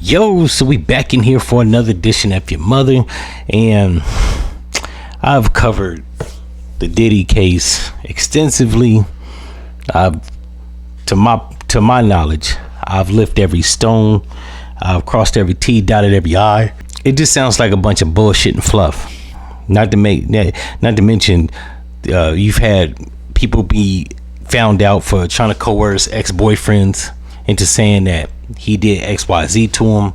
Yo, so we back in here for another edition of F-ya-Motha, and I've covered the Diddy case extensively. To my knowledge, I've lifted every stone, I've crossed every T, dotted every I. It just sounds like a bunch of bullshit and fluff. Not to mention, you've had people be found out for trying to coerce ex-boyfriends into saying that he did XYZ to him,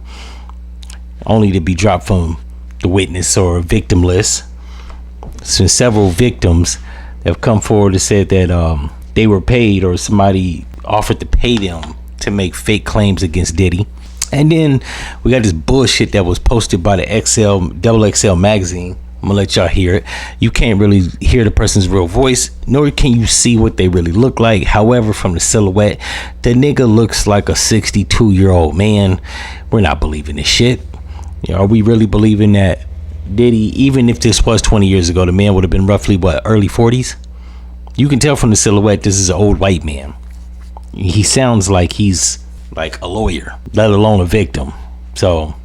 only to be dropped from the witness or victim list. Since several victims have come forward and said that they were paid, or somebody offered to pay them to make fake claims against Diddy. And then we got this bullshit that was posted by the XL magazine. I'm gonna let y'all hear it. You can't really hear the person's real voice, nor can you see what they really look like. However, from the silhouette, the nigga looks like a 62-year-old man. We're not believing this shit. You know, are we really believing that Diddy, even if this was 20 years ago, the man would have been roughly, early 40s? You can tell from the silhouette this is an old white man. He sounds like he's like a lawyer, let alone a victim. So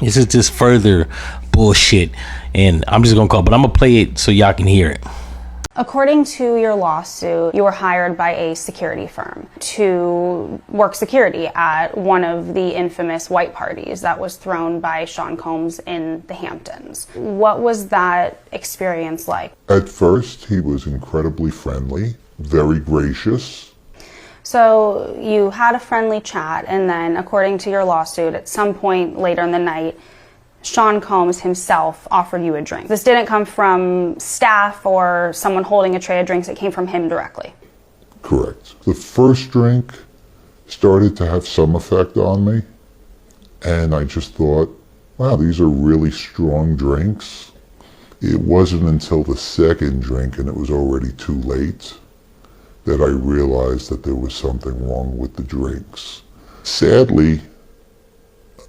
this is just further bullshit, and I'm just gonna but I'm gonna play it so y'all can hear it. According to your lawsuit, you were hired by a security firm to work security at one of the infamous white parties that was thrown by Sean Combs in the Hamptons. What was that experience like? At first, he was incredibly friendly, very gracious. So you had a friendly chat, and then, according to your lawsuit, at some point later in the night, Sean Combs himself offered you a drink. This didn't come from staff or someone holding a tray of drinks. It came from him directly. Correct. The first drink started to have some effect on me, and I just thought, wow, these are really strong drinks. It wasn't until the second drink, and it was already too late, that I realized that there was something wrong with the drinks. Sadly,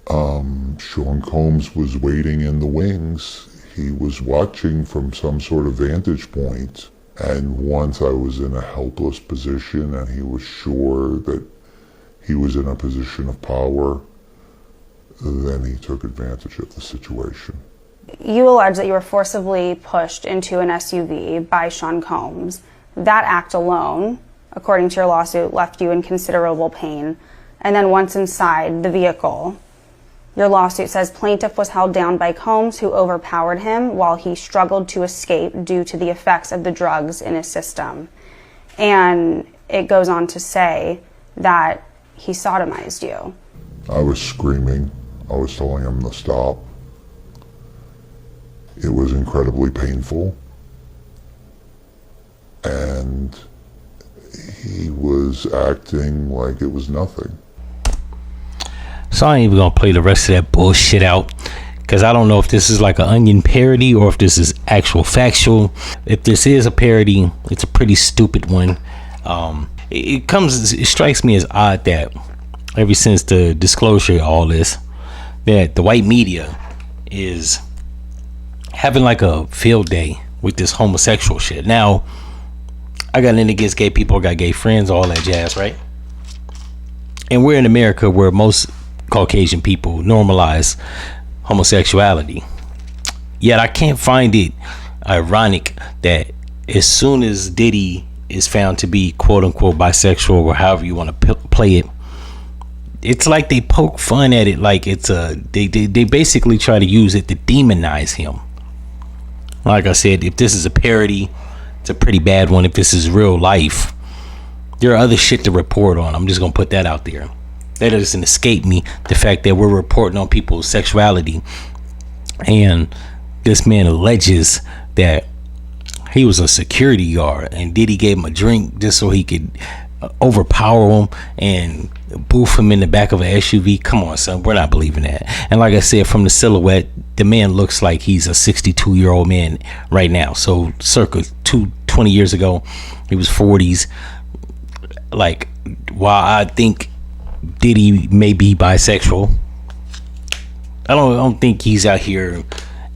Sean Combs was waiting in the wings. He was watching from some sort of vantage point, and once I was in a helpless position and he was sure that he was in a position of power, then he took advantage of the situation. You allege that you were forcibly pushed into an SUV by Sean Combs. That act alone, according to your lawsuit, left you in considerable pain. And then once inside the vehicle, your lawsuit says plaintiff was held down by Combs, who overpowered him while he struggled to escape due to the effects of the drugs in his system. And it goes on to say that he sodomized you. I was screaming. I was telling him to stop. It was incredibly painful. And he was acting like it was nothing. So I ain't even gonna play the rest of that bullshit out, because I don't know if this is like an Onion parody or if this is actual factual. If this is a parody, it's a pretty stupid one. It strikes me as odd that ever since the disclosure of all this, that the white media is having like a field day with this homosexual shit. Now, I got nothing against gay people, I got gay friends, all that jazz, right? And we're in America where most Caucasian people normalize homosexuality. Yet I can't find it ironic that as soon as Diddy is found to be quote unquote bisexual, or however you want to play it, it's like they poke fun at it, like it's they basically try to use it to demonize him. Like I said, if this is a parody, it's a pretty bad one. If this is real life, there are other shit to report on. I'm just gonna put that out there. That doesn't escape me, the fact that we're reporting on people's sexuality, and this man alleges that he was a security guard and Diddy gave him a drink just so he could overpower him and boof him in the back of an SUV. Come on, son, we're not believing that. And like I said, from the silhouette, the man looks like he's a 62-year-old man right now. So circa 20 years ago, he was 40s. Like, while I think Diddy may be bisexual, I don't think he's out here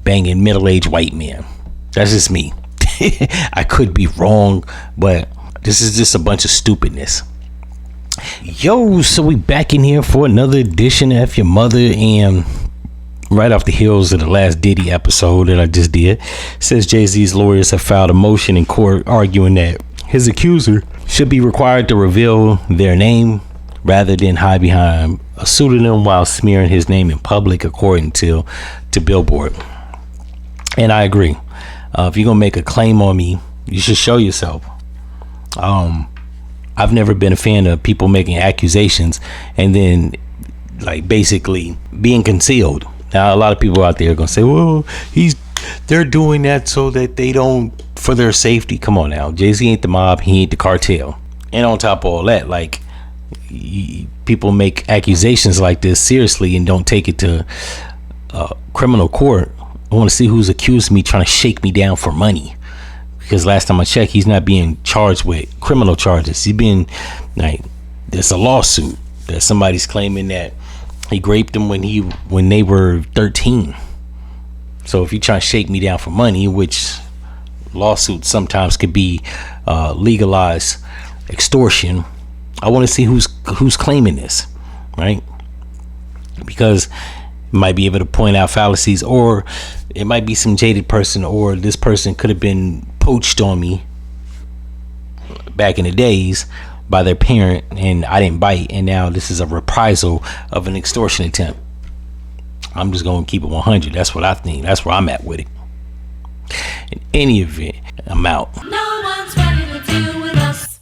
banging middle-aged white men. That's just me. I could be wrong, but this is just a bunch of stupidness. Yo, so we back in here for another edition of F-ya-Motha, and right off the heels of the last Diddy episode that I just did, says Jay-Z's lawyers have filed a motion in court arguing that his accuser should be required to reveal their name rather than hide behind a pseudonym while smearing his name in public, according to Billboard. And I agree. If you're gonna make a claim on me, you should show yourself. I've never been a fan of people making accusations and then like basically being concealed. Now a lot of people out there are gonna say, well, they're doing that so that they don't, for their safety. Come on now, Jay-Z ain't the mob, he ain't the cartel. And on top of all that, like, people make accusations like this seriously and don't take it to criminal court. I want to see who's accusing me, trying to shake me down for money. Because last time I checked, he's not being charged with criminal charges. He's being, like, there's a lawsuit that somebody's claiming that he raped them when they were 13. So if you're trying to shake me down for money, which lawsuits sometimes could be legalized extortion, I want to see who's claiming this, right? Because it might be able to point out fallacies, or it might be some jaded person, or this person could have been poached on me back in the days by their parent and I didn't bite, and now this is a reprisal of an extortion attempt. I'm just gonna keep it 100. That's what I think. That's where I'm at with it. In any event, I'm out. No.